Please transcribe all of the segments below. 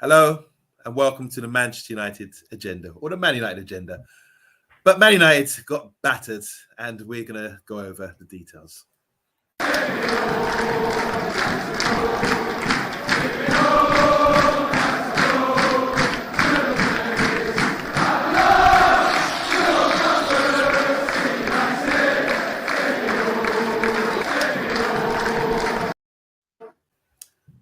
Hello and welcome to the Manchester United agenda, or the Man United agenda. But Man United got battered, and we're going to go over the details.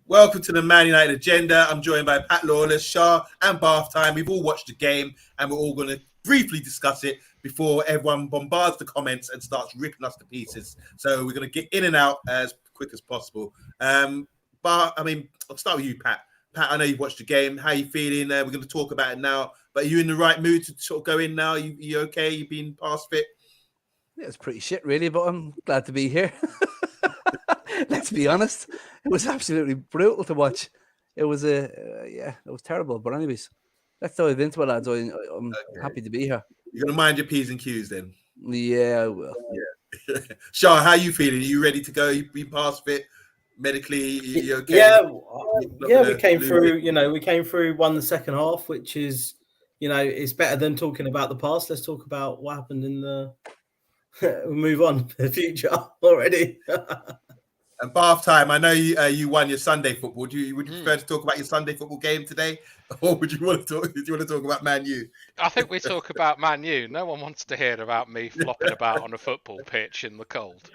Welcome to the Man United agenda. I'm joined by Pat Lawless, Shah, and Bath Time. We've all watched the game, and we're all going to briefly discuss it before everyone bombards the comments and starts ripping us to pieces. So we're going to get in and out as quick as possible. But I mean, I'll start with you, Pat. Pat, I know you've watched the game. How are you feeling? We're going to talk about it now. But are you in the right mood to sort of go in now? You okay? You've been past fit? Yeah, it's pretty shit, really, but I'm glad to be here. Let's be honest. It was absolutely brutal to watch. It was it was terrible. But anyways, let's dive into it, lads. I'm happy to be here. You're going to mind your P's and Q's then? Yeah, I will. Yeah. Shah, how are you feeling? Are you ready to go? You've been past fit medically? You okay? Yeah, we came through. We came through, won the second half, which is, it's better than talking about the past. Let's talk about what happened in the. We'll move on to the future already. And Bath Time, I know you won your Sunday football. Would you prefer to talk about your Sunday football game today, or would you want to talk? Do you want to talk about Man U? I think we talk about Man U. No one wants to hear about me flopping about on a football pitch in the cold.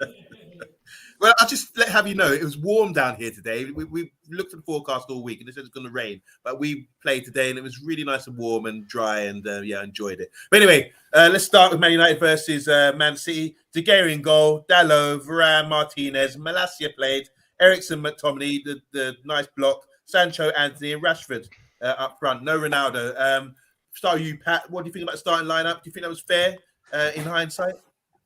Well, I'll just have you know, it was warm down here today. We looked at the forecast all week and it said it's going to rain. But we played today and it was really nice and warm and dry and, enjoyed it. But anyway, let's start with Man United versus Man City. De Gea in goal, Dalot, Varane, Martinez, Malacia played, Eriksen, McTominay, the nice block, Sancho, Anthony and Rashford up front. No Ronaldo. Start with you, Pat. What do you think about the starting lineup? Do you think that was fair in hindsight?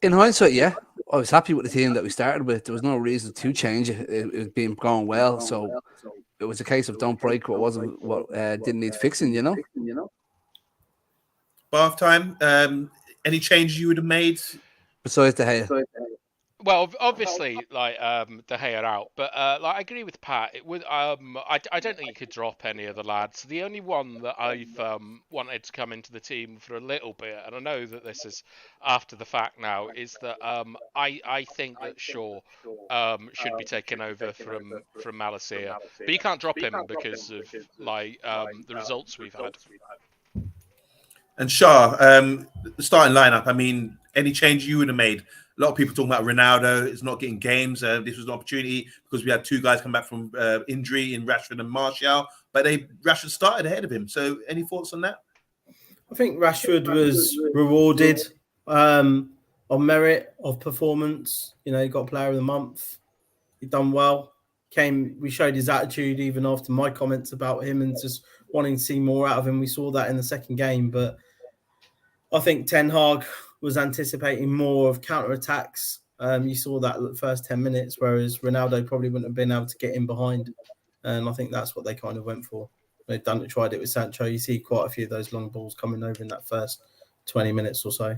In hindsight, yeah. I was happy with the team that we started with. There was no reason to change it. It was being going well. So it was a case of don't break what didn't need fixing, Bath Time. Any changes you would have made? Besides the hair. Well, obviously, De Gea out, but I agree with Pat. It would. I don't think you could drop any of the lads. The only one that I've wanted to come into the team for a little bit, and I know that this is after the fact now, is that I think that Shaw should be taken over from Malacia, but you can't drop him because of the results we've had. And Shah, the starting lineup. I mean, any change you would have made? A lot of people talking about Ronaldo is not getting games. This was an opportunity because we had two guys come back from injury in Rashford and Martial, but Rashford started ahead of him. So, any thoughts on that? I think Rashford was rewarded on merit of performance. He got Player of the Month. He done well. We showed his attitude even after my comments about him and just wanting to see more out of him. We saw that in the second game, but I think Ten Hag was anticipating more of counter-attacks. You saw that the first 10 minutes, whereas Ronaldo probably wouldn't have been able to get in behind. And I think that's what they kind of went for. They've tried it with Sancho. You see quite a few of those long balls coming over in that first 20 minutes or so.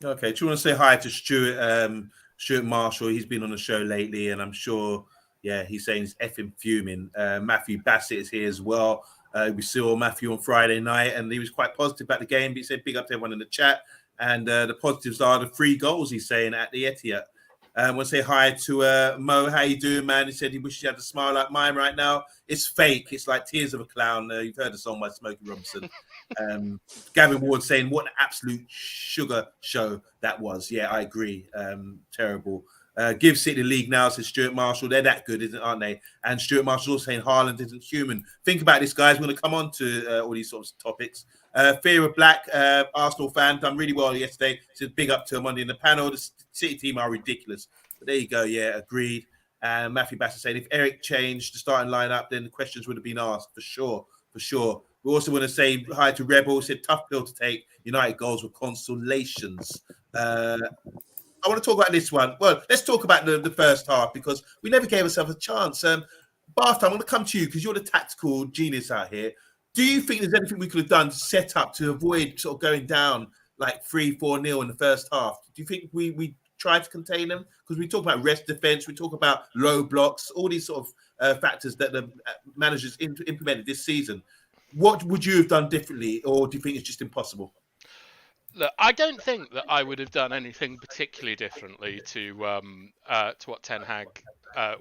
Okay, do you want to say hi to Stuart Marshall? He's been on the show lately, and I'm sure, he's saying he's effing fuming. Matthew Bassett is here as well. We saw Matthew on Friday night, and he was quite positive about the game. But he said, big up to everyone in the chat. And the positives are the 3 goals, he's saying, at the Etihad. I want to say hi to Mo. How you doing, man? He said he wishes he had a smile like mine right now. It's fake. It's like Tears of a Clown. You've heard the song by Smokey Robinson. Gavin Ward saying, what an absolute sugar show that was. Yeah, I agree. Terrible. Give City the league now, says Stuart Marshall. They're that good, aren't they? And Stuart Marshall also saying Haaland isn't human. Think about this, guys. We're going to come on to all these sorts of topics. Fear of Black, Arsenal fan, done really well yesterday. Said big up to Monday in the panel. The City team are ridiculous. But there you go. Yeah, agreed. Matthew Bassett said if Eric changed the starting lineup, then the questions would have been asked for sure. We also want to say hi to Rebel. Said tough pill to take. United goals were consolations. I want to talk about this one. Well, let's talk about the first half because we never gave ourselves a chance. Bath, I want to come to you because you're the tactical genius out here. Do you think there's anything we could have done to set up to avoid sort of going down like 3-4-0 in the first half? Do you think we tried to contain them? Because we talk about rest defense, we talk about low blocks, all these sort of factors that the managers implemented this season. What would you have done differently, or do you think it's just impossible? Look, I don't think that I would have done anything particularly differently to what Ten Hag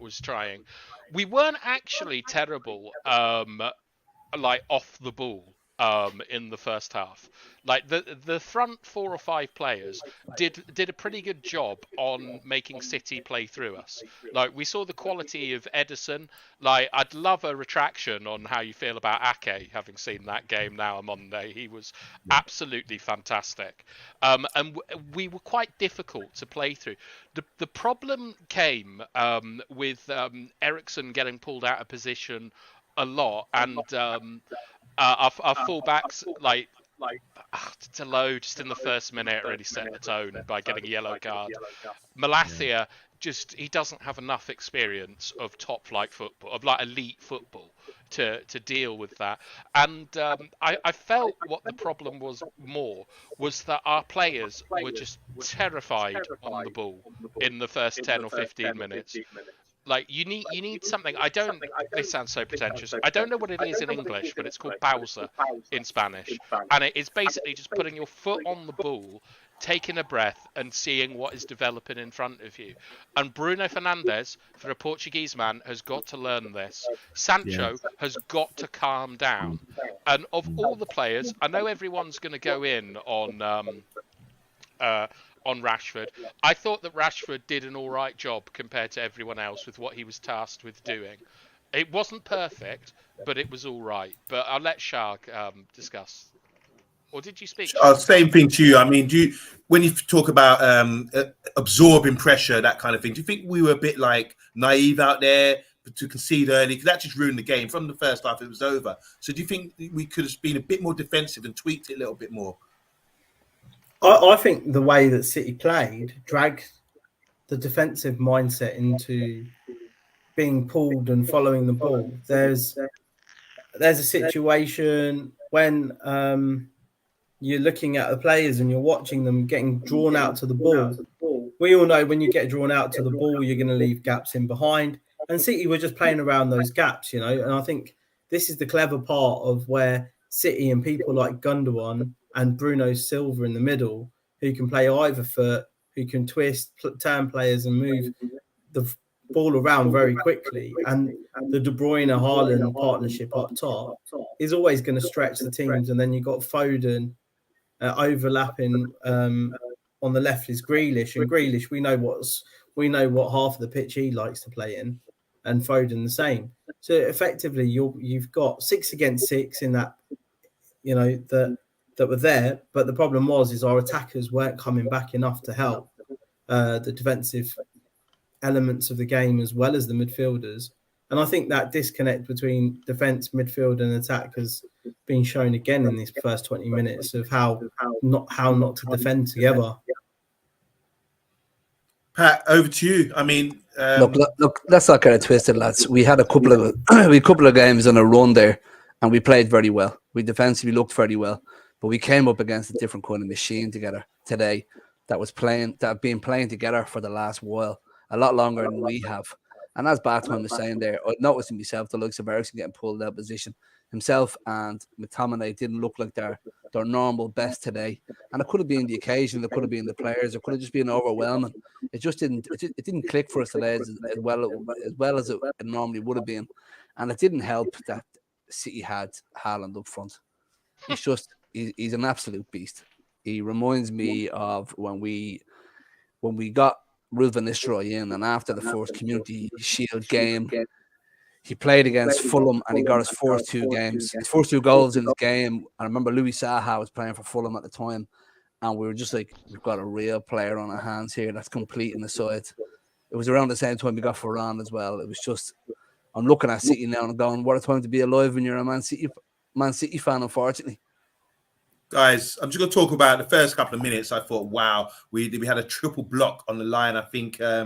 was trying. We weren't actually terrible, like off the ball in the first half. Like the front 4 or 5 players did a pretty good job on making City play through us. Like we saw the quality of Edison. Like I'd love a retraction on how you feel about Ake, having seen that game now on Monday. He was absolutely fantastic. And we were quite difficult to play through. The problem came with Ericsson getting pulled out of position a lot, and our fullbacks like Delo just in the first minute really set the tone by getting a yellow card. Malathia he doesn't have enough experience of top flight football, of like elite football, to deal with that. And I felt what the problem was that our players were just terrified on the ball in the first 10 or 15 minutes. Like you need something. This sounds so pretentious. I don't know what it is in English, but it's called pausa in Spanish, and it is basically just putting your foot on the ball, taking a breath, and seeing what is developing in front of you. And Bruno Fernandes, for a Portuguese man, has got to learn this. Sancho has got to calm down. And of all the players, I know everyone's going to go in on Rashford. I thought that Rashford did an all right job compared to everyone else with what he was tasked with doing. It wasn't perfect, but it was all right. But I'll let Shah discuss. Or did you speak? Same thing to you. I mean, when you talk about absorbing pressure, that kind of thing, do you think we were a bit like naive out there to concede early? Because that just ruined the game. From the first half, it was over. So do you think we could have been a bit more defensive and tweaked it a little bit more? I think the way that City played dragged the defensive mindset into being pulled and following the ball. There's a situation when you're looking at the players and you're watching them getting drawn out to the ball. We all know when you get drawn out to the ball, you're going to leave gaps in behind. And City were just playing around those gaps, you know. And I think this is the clever part of where City and people like Gundogan and Bruno Silva in the middle, who can play either foot, who can twist, turn players and move the ball around very quickly. And the De Bruyne-Haaland partnership up top is always going to stretch the teams. And then you've got Foden overlapping on the left is Grealish. And Grealish, we know what half of the pitch he likes to play in, and Foden the same. So effectively, you've got 6 against 6 in that, you know, that were there, but the problem is our attackers weren't coming back enough to help the defensive elements of the game as well as the midfielders. And I think that disconnect between defence, midfield, and attack has been shown again in these first 20 minutes of how not to defend together. Pat, over to you. I mean, look, let's not get it twisted, lads. We had a couple of games on a run there, and we played very well. We defensively looked very well. But we came up against a different kind of machine together today that have been playing together for the last while, a lot longer than we have. And as Batman was saying there, I noticed in myself the likes of Ericsson getting pulled out of position. Himself and McTominay didn't look like their normal best today. And it could have been the occasion, it could have been the players, it could have just been overwhelming. It just didn't click for us today as well as it normally would have been. And it didn't help that City had Haaland up front. He's an absolute beast. He reminds me of when we got Ruud van Nistelrooy in, and after the first Community Shield game, he played against Fulham and he got his first 2 goals in his game. I remember Louis Saha was playing for Fulham at the time, and we were just like, we've got a real player on our hands here that's completing the side. It was around the same time we got Varane as well. It was just, I'm looking at City now and going, what a time to be alive when you're a Man City fan, unfortunately. Guys, I'm just going to talk about the first couple of minutes. I thought, wow, we had a triple block on the line. I think I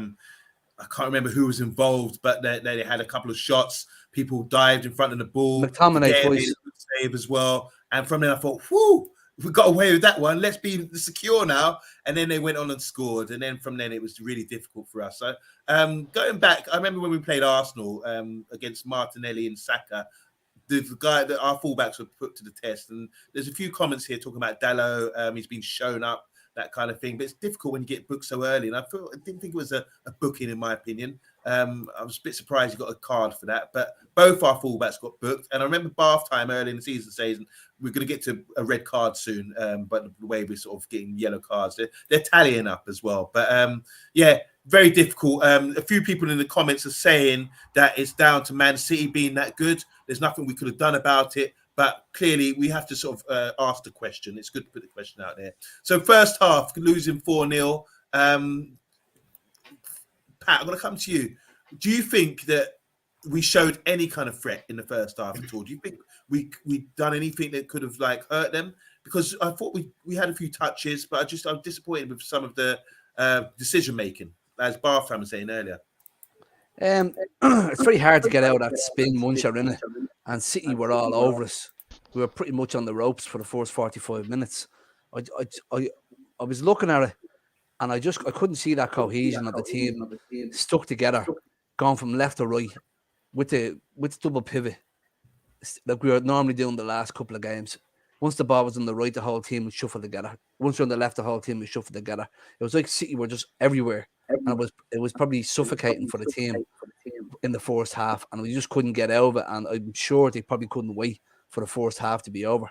can't remember who was involved, but they had a couple of shots. People dived in front of the ball. McTominay twice. Made a good save as well. And from there, I thought, whoo, we got away with that one. Let's be secure now. And then they went on and scored. And then from then it was really difficult for us. So going back, I remember when we played Arsenal against Martinelli and Saka, the guy that our fullbacks were put to the test. And there's a few comments here talking about Dallo. He's been shown up, that kind of thing. But it's difficult when you get booked so early. And I didn't think it was a booking, in my opinion. I was a bit surprised he got a card for that. But both our fullbacks got booked. And I remember bath time early in the season saying we're going to get to a red card soon. But the way we're sort of getting yellow cards, they're tallying up as well. But yeah, very difficult. A few people in the comments are saying that it's down to Man City being that good. There's nothing we could have done about it. But clearly, we have to sort of ask the question. It's good to put the question out there. So first half, losing 4-0. Pat, I'm going to come to you. Do you think that we showed any kind of threat in the first half at all? Do you think we done anything that could have like hurt them? Because I thought we had a few touches, but I was disappointed with some of the decision making, as Bartham was saying earlier. It's very hard to get out that spin once you're in it, and City were all over us. We were pretty much on the ropes for the first 45 minutes. I was looking at it, and I couldn't see that cohesion of the team stuck together, going from left to right with double pivot, like we were normally doing the last couple of games. Once the ball was on the right, the whole team would shuffle together. Once you're on the left, the whole team would shuffle together. It was like City were just everywhere, and it was probably suffocating for the team in the first half, and we just couldn't get out of it. And I'm sure they probably couldn't wait for the first half to be over.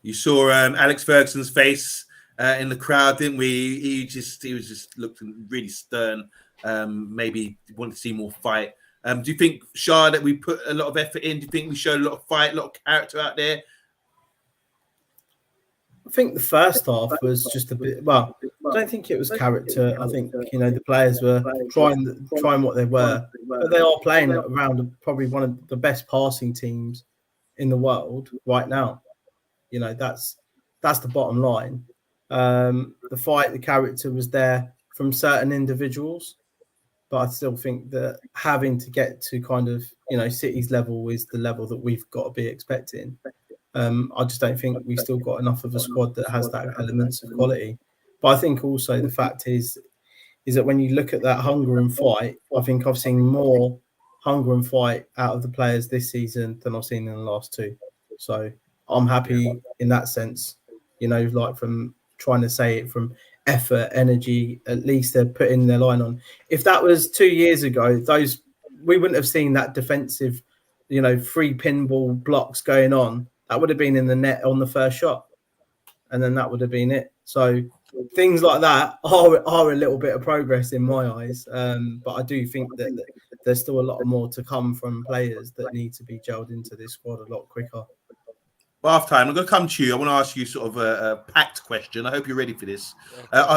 You saw Alex Ferguson's face in the crowd, didn't we? He was just looking really stern. Maybe wanted to see more fight. Do you think, Shah, that we put a lot of effort in? Do you think we showed a lot of fight, a lot of character out there? I think the first half was just a bit. Well, I don't think it was character. I think the players were trying what they were, but they are playing around probably one of the best passing teams in the world right now. That's the bottom line. The fight, the character was there from certain individuals, but I still think that having to get to kind of City's level is the level that we've got to be expecting. I just don't think we've still got enough of a squad that has that elements of quality. But I think also the fact is that when you look at that hunger and fight, I think I've seen more hunger and fight out of the players this season than I've seen in the last two. So I'm happy in that sense, like from trying to say it from effort, energy, at least they're putting their line on. If that was 2 years ago, we wouldn't have seen that defensive, 3 pinball blocks going on. That would have been in the net on the first shot, and then that would have been it. So things like that are a little bit of progress in my eyes. But I do think that there's still a lot more to come from players that need to be gelled into this squad a lot quicker. Bath time. I'm going to come to you. I want to ask you sort of a packed question. I hope you're ready for this.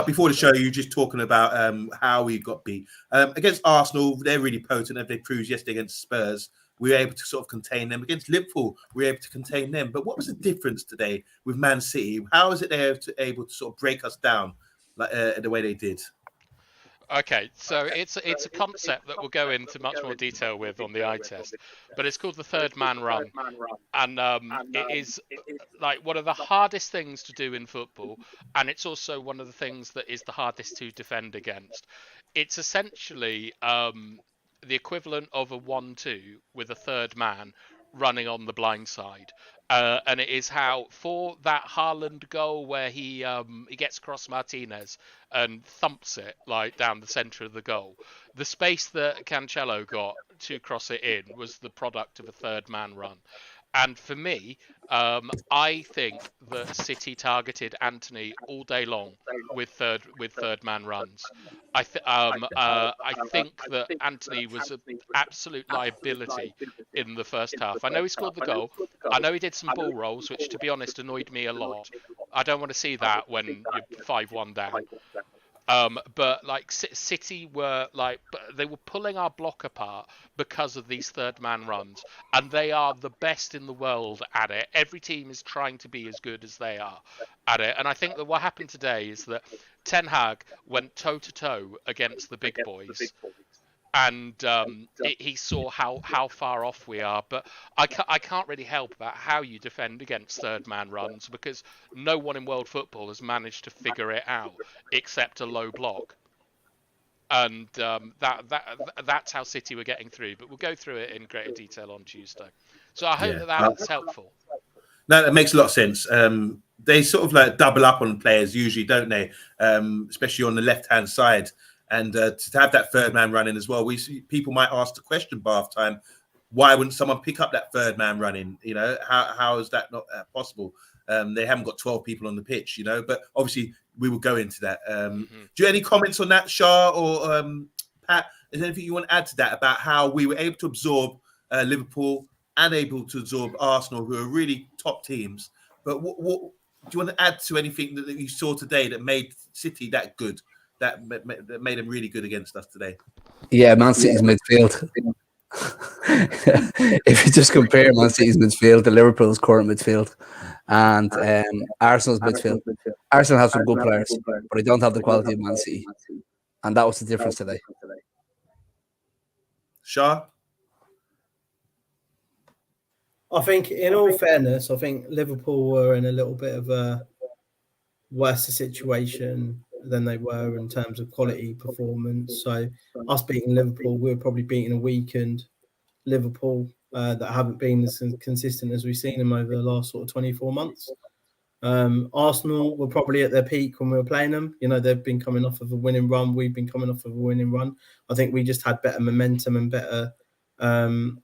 Before the show, you were just talking about how we got beat. Against Arsenal, they're really potent, as they proved yesterday against Spurs. We were able to sort of contain them. Against Liverpool, we were able to contain them. But what was the difference today with Man City? How is it they're able to sort of break us down like the way they did? Okay, so it's a concept that we'll go into much more detail with on the eye test, but it's called the third man run, and it is like one of the hardest things to do in football, and it's also one of the things that is the hardest to defend against. It's essentially the equivalent of a 1-2 with a third man running on the blind side. And it is how, for that Haaland goal where he gets across Martinez and thumps it like down the centre of the goal, the space that Cancelo got to cross it in was the product of a third man run. And for me, I think that City targeted Antony all day long with third man runs. I think that Antony was an absolute liability in the first half. I know he scored the goal. I know he did some ball rolls, which, to be honest, annoyed me a lot. I don't want to see that when you're 5-1 down. But like City were they were pulling our block apart because of these third man runs, and they are the best in the world at it. Every team is trying to be as good as they are at it, and I think that what happened today is that Ten Hag went toe to toe against the big boys, and he saw how far off we are. But I can't really help about how you defend against third man runs, because no one in world football has managed to figure it out except a low block. And that's how City were getting through. But we'll go through it in greater detail on Tuesday. So I hope that's helpful. No, that makes a lot of sense. They sort of like double up on players usually, don't they? Especially on the left-hand side. And to have that third man running as well, we see people might ask the question by half time, why wouldn't someone pick up that third man running? You know, how is that not possible? They haven't got 12 people on the pitch, you know, but obviously we will go into that. Do you have any comments on that, Shah or Pat? Is there anything you want to add to that about how we were able to absorb Liverpool and able to absorb Arsenal, who are really top teams? But what do you want to add to anything that you saw today that made City that good, that made them really good against us today? Yeah, Man City's midfield. If you just compare Man City's midfield to Liverpool's current midfield and Arsenal's midfield, Arsenal have some good players, but they don't have the quality of Man City, and that was the difference today. Shah? I think, in all fairness, I think Liverpool were in a little bit of a worse situation than they were in terms of quality performance. So us beating Liverpool, we were probably beating a weakened Liverpool that haven't been as consistent as we've seen them over the last sort of 24 months. Arsenal were probably at their peak when we were playing them. You know, they've been coming off of a winning run. We've been coming off of a winning run. I think we just had better momentum and better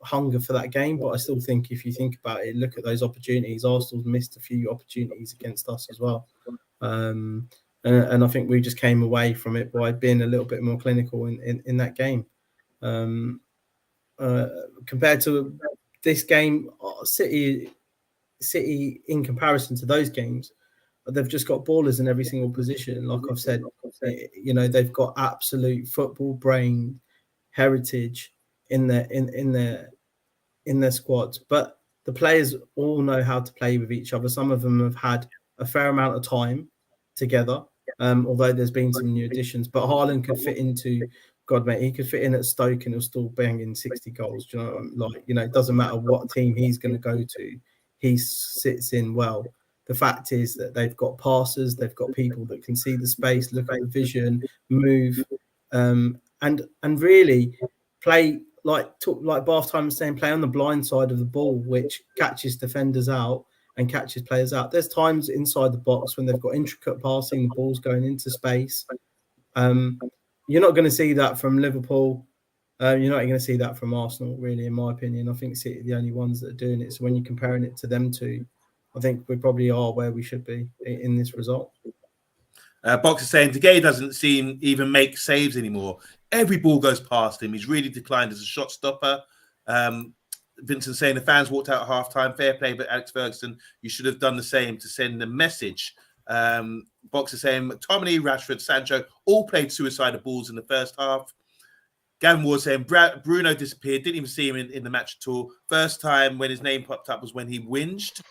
hunger for that game. But I still think, if you think about it, look at those opportunities. Arsenal's missed a few opportunities against us as well. And I think we just came away from it by being a little bit more clinical in that game. Compared to this game, City in comparison to those games, they've just got ballers in every single position. Like I've said, you know, they've got absolute football brain heritage in their squads, but the players all know how to play with each other. Some of them have had a fair amount of time together, although there's been some new additions. But Haaland could fit into, God, mate, he could fit in at Stoke and he'll still bang in 60 goals. Do you know what I mean? Like, you know, it doesn't matter what team he's going to go to, he sits in well. The fact is that they've got passers, they've got people that can see the space, look at the vision, move, and really play like Bath Time was saying, play on the blind side of the ball, which catches defenders out and catches players out. There's times inside the box when they've got intricate passing, the ball's going into space. You're not going to see that from Liverpool. You're not going to see that from Arsenal, really, in my opinion. I think City are the only ones that are doing it. So when you're comparing it to them two, I think we probably are where we should be in this result. Box is saying De Gea doesn't seem even make saves anymore. Every ball goes past him. He's really declined as a shot stopper. Vincent saying the fans walked out at half-time. Fair play, but Alex Ferguson, you should have done the same to send a message. Box is saying McTominay, Rashford, Sancho all played suicidal balls in the first half. Gavin Ward saying Bruno disappeared, didn't even see him in the match at all. First time when his name popped up was when he whinged.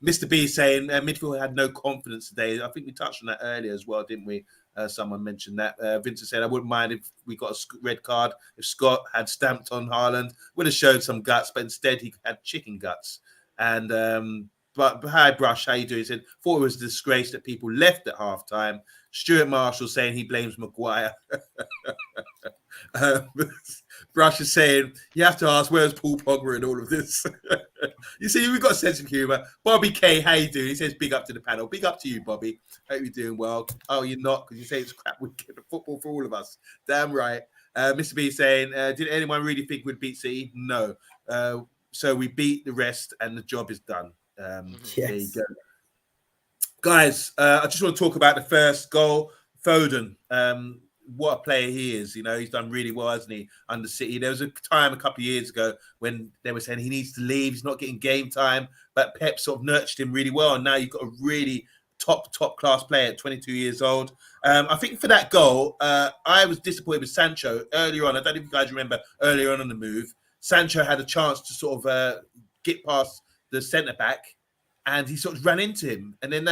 Mr. B saying midfield had no confidence today. I think we touched on that earlier as well, didn't we? Someone mentioned that. Vincent said, I wouldn't mind if we got a red card. If Scott had stamped on Haaland, would have showed some guts, but instead he had chicken guts. And but hi, Brush, how you doing? He said, thought it was a disgrace that people left at halftime. Stuart Marshall saying he blames Maguire. Brush is saying, you have to ask, where's Paul Pogba in all of this? You see, we've got a sense of humour. Bobby K, how you doing? He says, big up to the panel. Big up to you, Bobby. Hope you're doing well. Oh, you're not, because you say it's crap weekend of football for all of us. Damn right. Mr. B saying, did anyone really think we'd beat City? No. So we beat the rest and the job is done. Yes. There you go. Guys, I just want to talk about the first goal. Foden, what a player he is. You know, he's done really well, hasn't he, under City? There was a time a couple of years ago when they were saying he needs to leave. He's not getting game time. But Pep sort of nurtured him really well. And now you've got a really top class player at 22 years old. I think for that goal, I was disappointed with Sancho earlier on. I don't know if you guys remember earlier on the move. Sancho had a chance to sort of get past the centre-back. And he sort of ran into him. And then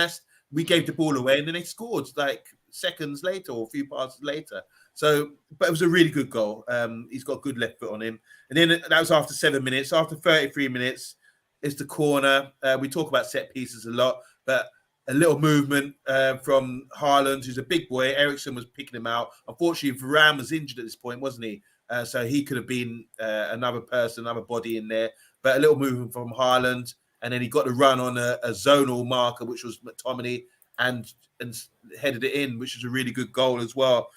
we gave the ball away and then they scored like seconds later or a few passes later. So, but it was a really good goal. He's got good left foot on him. And then that was after 7 minutes. After 33 minutes, it's the corner. We talk about set pieces a lot, but a little movement from Haaland, who's a big boy. Eriksen was picking him out. Unfortunately, Varane was injured at this point, wasn't he? So he could have been another person, another body in there. But a little movement from Haaland, and then he got the run on a zonal marker, which was McTominay, and headed it in, which was a really good goal as well.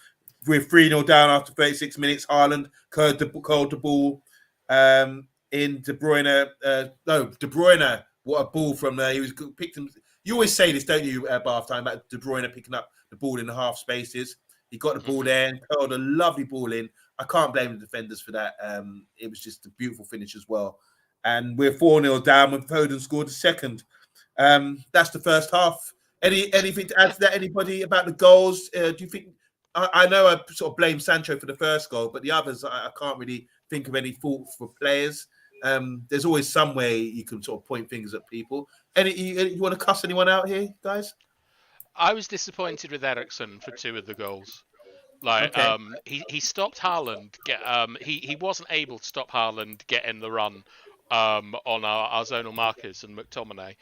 We're 3-0 down after 36 minutes. Haaland curled the ball in De Bruyne. De Bruyne, what a ball from there. He was picked him. You always say this, don't you, Bath time, about De Bruyne picking up the ball in the half spaces. He got the ball there and curled a lovely ball in. I can't blame the defenders for that. It was just a beautiful finish as well. And we're 4-0 down when Foden scored the second. That's the first half. Anything to add to that? Anybody about the goals? Do you think? I know I sort of blame Sancho for the first goal, but the others, I can't really think of any fault for players. There's always some way you can sort of point fingers at people. You want to cuss anyone out here, guys? I was disappointed with Eriksen for 2 of the goals. Like, Okay. he stopped Haaland. He wasn't able to stop Haaland getting the run on our zonal markers and McTominay.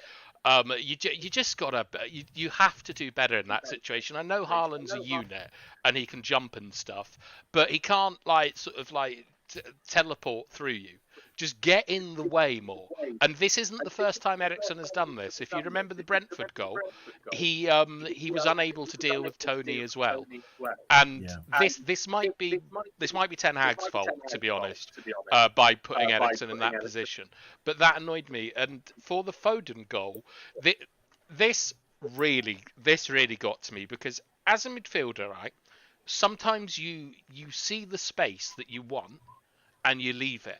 You just gotta, you have to do better in that situation. I know Haaland's a unit and he can jump and stuff, but he can't teleport through you. Just get in the way more. And this isn't the first time Eriksen has done this. If you remember the Brentford goal, he was unable to deal with Tony as well. And this might be Ten Hag's fault, to be honest, by putting Eriksen in that position. But that annoyed me. And for the Foden goal, this really got to me, because as a midfielder, right, sometimes you see the space that you want and you leave it.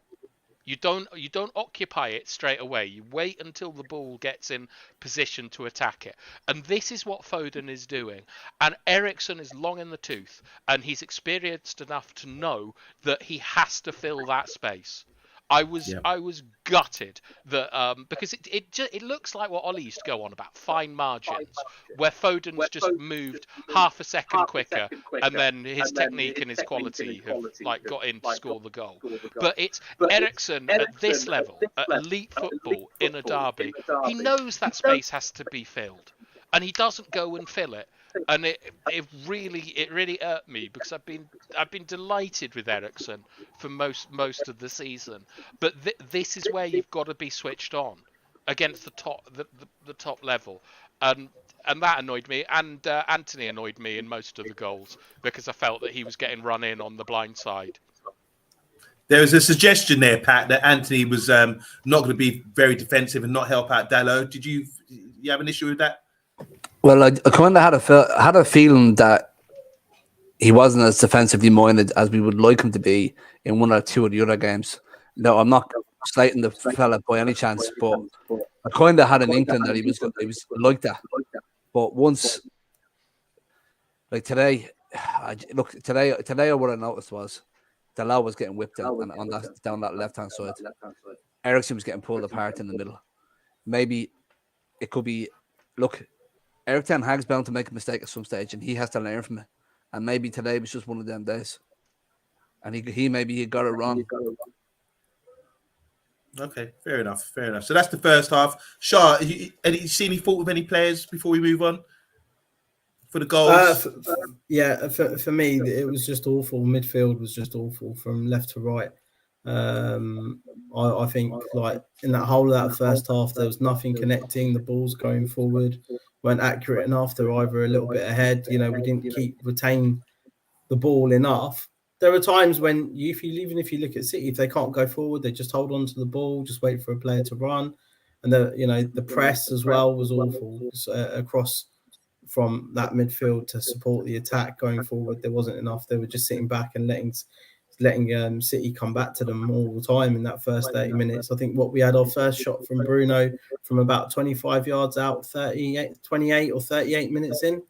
You don't occupy it straight away. You wait until the ball gets in position to attack it. And this is what Foden is doing. And Eriksen is long in the tooth, and he's experienced enough to know that he has to fill that space. I was gutted that because it looks like what Ollie used to go on about, fine margins, where Foden's just moved half a second quicker, and then his technique and his quality have got in to score the goal. But it's Eriksen at this level, at elite football in a derby. He knows that space has to be filled, and he doesn't go and fill it. And it really hurt me, because I've been delighted with Eriksen for most of the season, but this is where you've got to be switched on against the top level, and that annoyed me. And Anthony annoyed me in most of the goals, because I felt that he was getting run in on the blind side. There was a suggestion there, Pat, that Anthony was not going to be very defensive and not help out Dalot. Did you have an issue with that? Well, I kind of had a feeling that he wasn't as defensively minded as we would like him to be in 1 or 2 of the other games. No, I'm not slating the fella by any chance, but I kind of had an inkling that he was like that. But once, like today, what I noticed was Dalot was getting whipped down that left hand side. Eriksen was getting pulled apart in the middle. Maybe it could be, look, Erik Ten Hag's bound to make a mistake at some stage, and he has to learn from it. And maybe today was just one of them days, and he got it wrong. Okay, fair enough. So that's the first half. Shah, you see any fault with any players before we move on for the goals? For me, it was just awful. Midfield was just awful from left to right. I think, like, in that whole of that first half, there was nothing connecting. The balls going forward weren't accurate enough. They're either a little bit ahead. We didn't retain the ball enough. There are times when even if you look at City, if they can't go forward, they just hold on to the ball, just wait for a player to run. And the press as well was awful across from that midfield to support the attack going forward. There wasn't enough. They were just sitting back and letting City come back to them all the time in that first 30 minutes. I think what we had our first shot from Bruno from about 25 yards out, 28 or 38 minutes in.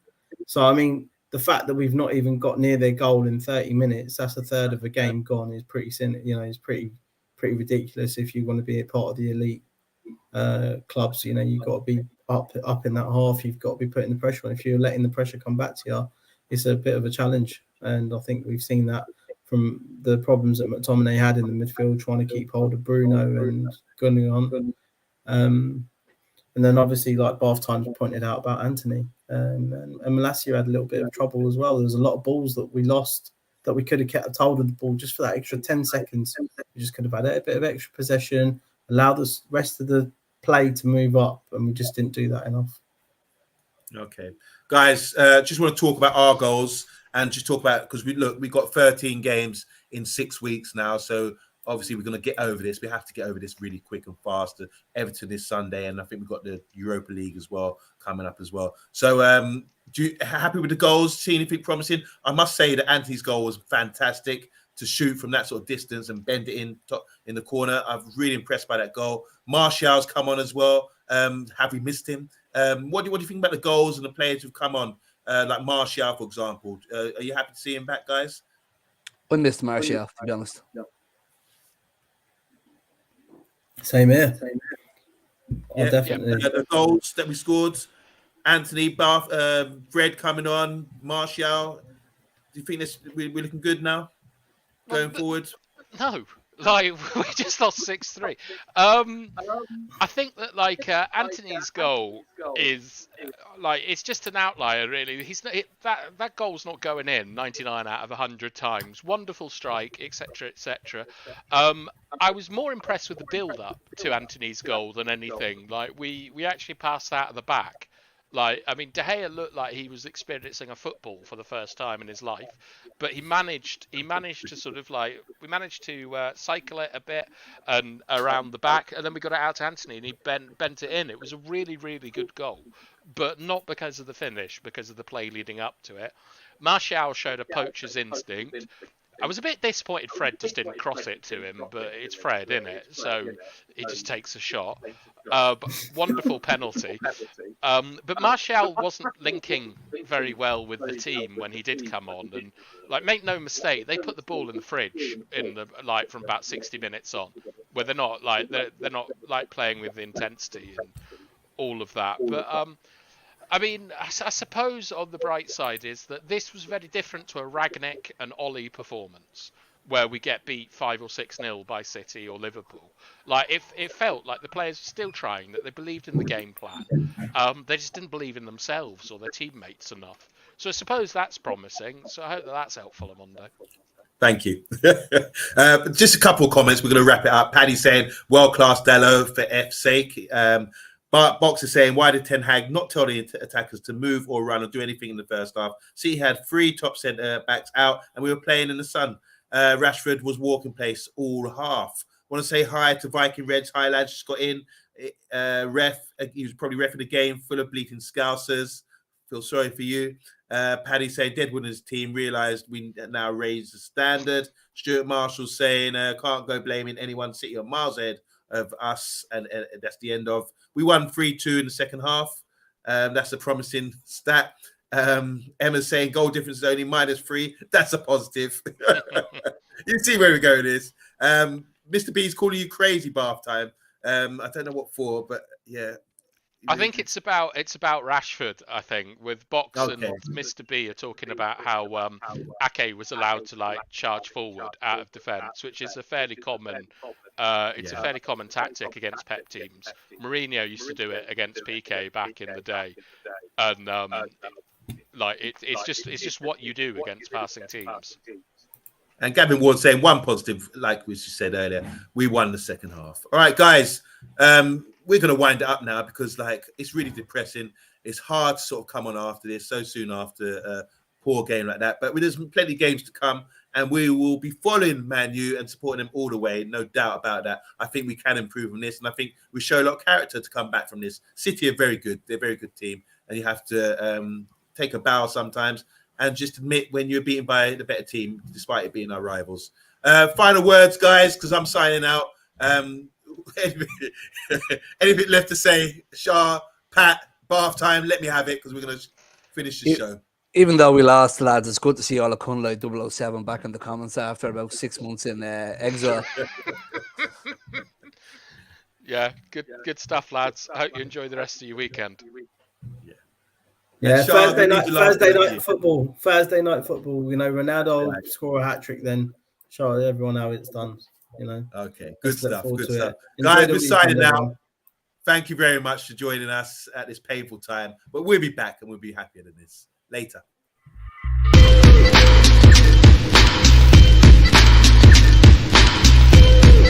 So, I mean, the fact that we've not even got near their goal in 30 minutes, that's a third of a game gone, is pretty ridiculous. If you want to be a part of the elite clubs, you've got to be up in that half. You've got to be putting the pressure on. If you're letting the pressure come back to you, it's a bit of a challenge. And I think we've seen that from the problems that McTominay had in the midfield, trying to keep hold of Bruno and Gundogan. And then obviously, like Bath Times pointed out about Anthony, and Malacia had a little bit of trouble as well. There was a lot of balls that we lost that we could have kept hold of the ball just for that extra 10 seconds. We just could have had a bit of extra possession, allowed the rest of the play to move up, and we just didn't do that enough. Okay, guys, just want to talk about our goals and just talk about, because we've got 13 games in 6 weeks now, so obviously we're going to get over this. We have to get over this really quick and fast. Everton this Sunday, and I think we've got the Europa League as well coming up as well. So happy with the goals? See anything promising? I must say that Anthony's goal was fantastic, to shoot from that sort of distance and bend it in the corner. I'm really impressed by that goal. Martial's come on as well. Have we missed him? What do you think about the goals and the players who've come on, like Martial, for example? Are you happy to see him back, guys? I missed Martial, to be honest. Same here. Yeah, definitely. The goals that we scored, Anthony, Bath, Fred coming on, Martial. Do you think we're looking good now going forward? No, like we just lost 6-3. I think that like Anthony's goal is like, it's just an outlier really. He's not, that goal's not going in 99 out of 100 times. Wonderful strike, etc., etc. I was more impressed with the build-up to Anthony's goal than anything. Like we actually passed out of the back. Like, I mean, De Gea looked like he was experiencing a football for the first time in his life, but he managed to sort of like, we managed to cycle it a bit and around the back, and then we got it out to Anthony, and he bent it in. It was a really, really good goal, but not because of the finish, because of the play leading up to it. Martial showed a poacher's instinct. I was a bit disappointed Fred just didn't cross it to him, but it's Fred, isn't it? So he just takes a shot. But wonderful penalty. But Martial wasn't linking very well with the team when he did come on. And like, make no mistake, they put the ball in the fridge from about 60 minutes on, where they're not like playing with intensity and all of that. But I mean, I suppose on the bright side is that this was very different to a Ragnick and Ollie performance, where we get beat 5 or 6-0 by City or Liverpool. Like, it felt like the players were still trying, that they believed in the game plan. They just didn't believe in themselves or their teammates enough. So I suppose that's promising. So I hope that's helpful on Monday. Thank you. Just a couple of comments. We're going to wrap it up. Paddy saying, world-class Dallo for F's sake. But Box is saying, why did Ten Hag not tell the attackers to move or run or do anything in the first half? City had 3 top centre backs out and we were playing in the sun. Rashford was walking place all half. Want to say hi to Viking Reds. Hi, lads. Just got in. He was probably reffing the game full of bleating Scousers. Feel sorry for you. Paddy saying, Deadwood and his team realised we now raise the standard. Stuart Marshall saying, can't go blaming anyone. City are miles ahead of us, and that's the end of. We won 3-2 in the second half. That's a promising stat. Emma's saying goal difference is only -3. That's a positive. You see where we're going is. Mr. B's calling you crazy, Bath Time. I don't know what for, but yeah. I think it's about Rashford. I think with Box and Mr. B are talking about how Ake was allowed to like charge forward out of defence, which is a fairly common. It's a fairly common tactic against Pep teams. Mourinho used to do it against PK back in the day, and like it's just what you do against passing teams. And Gavin Ward saying one positive, like we said earlier, we won the second half. All right, guys, we're going to wind it up now because like it's really depressing. It's hard to sort of come on after this so soon after a poor game like that. But there's plenty of games to come, and we will be following Man U and supporting them all the way. No doubt about that. I think we can improve on this, and I think we show a lot of character to come back from this. City are very good. They're a very good team, and you have to take a bow sometimes and just admit when you're beaten by the better team, despite it being our rivals. Final words, guys, because I'm signing out. Anything left to say? Shah, Pat, Bath Time, let me have it because we're going to finish the show. Even though we lost, lads, it's good to see Ola Kunle 007 back in the comments after about 6 months in exile. Yeah, good stuff, lads. I hope you enjoy the rest of your weekend. Yeah. Yeah, Charles, we need your last Thursday word night here. football. Thursday night football. You know, Ronaldo Right. score a hat trick, then show everyone how it's done. You know. Okay, good Let's look stuff. forward Good to stuff. it. Enjoy Guys, the we're signing weekend, out. everyone. Thank you very much for joining us at this painful time. But we'll be back and we'll be happier than this later.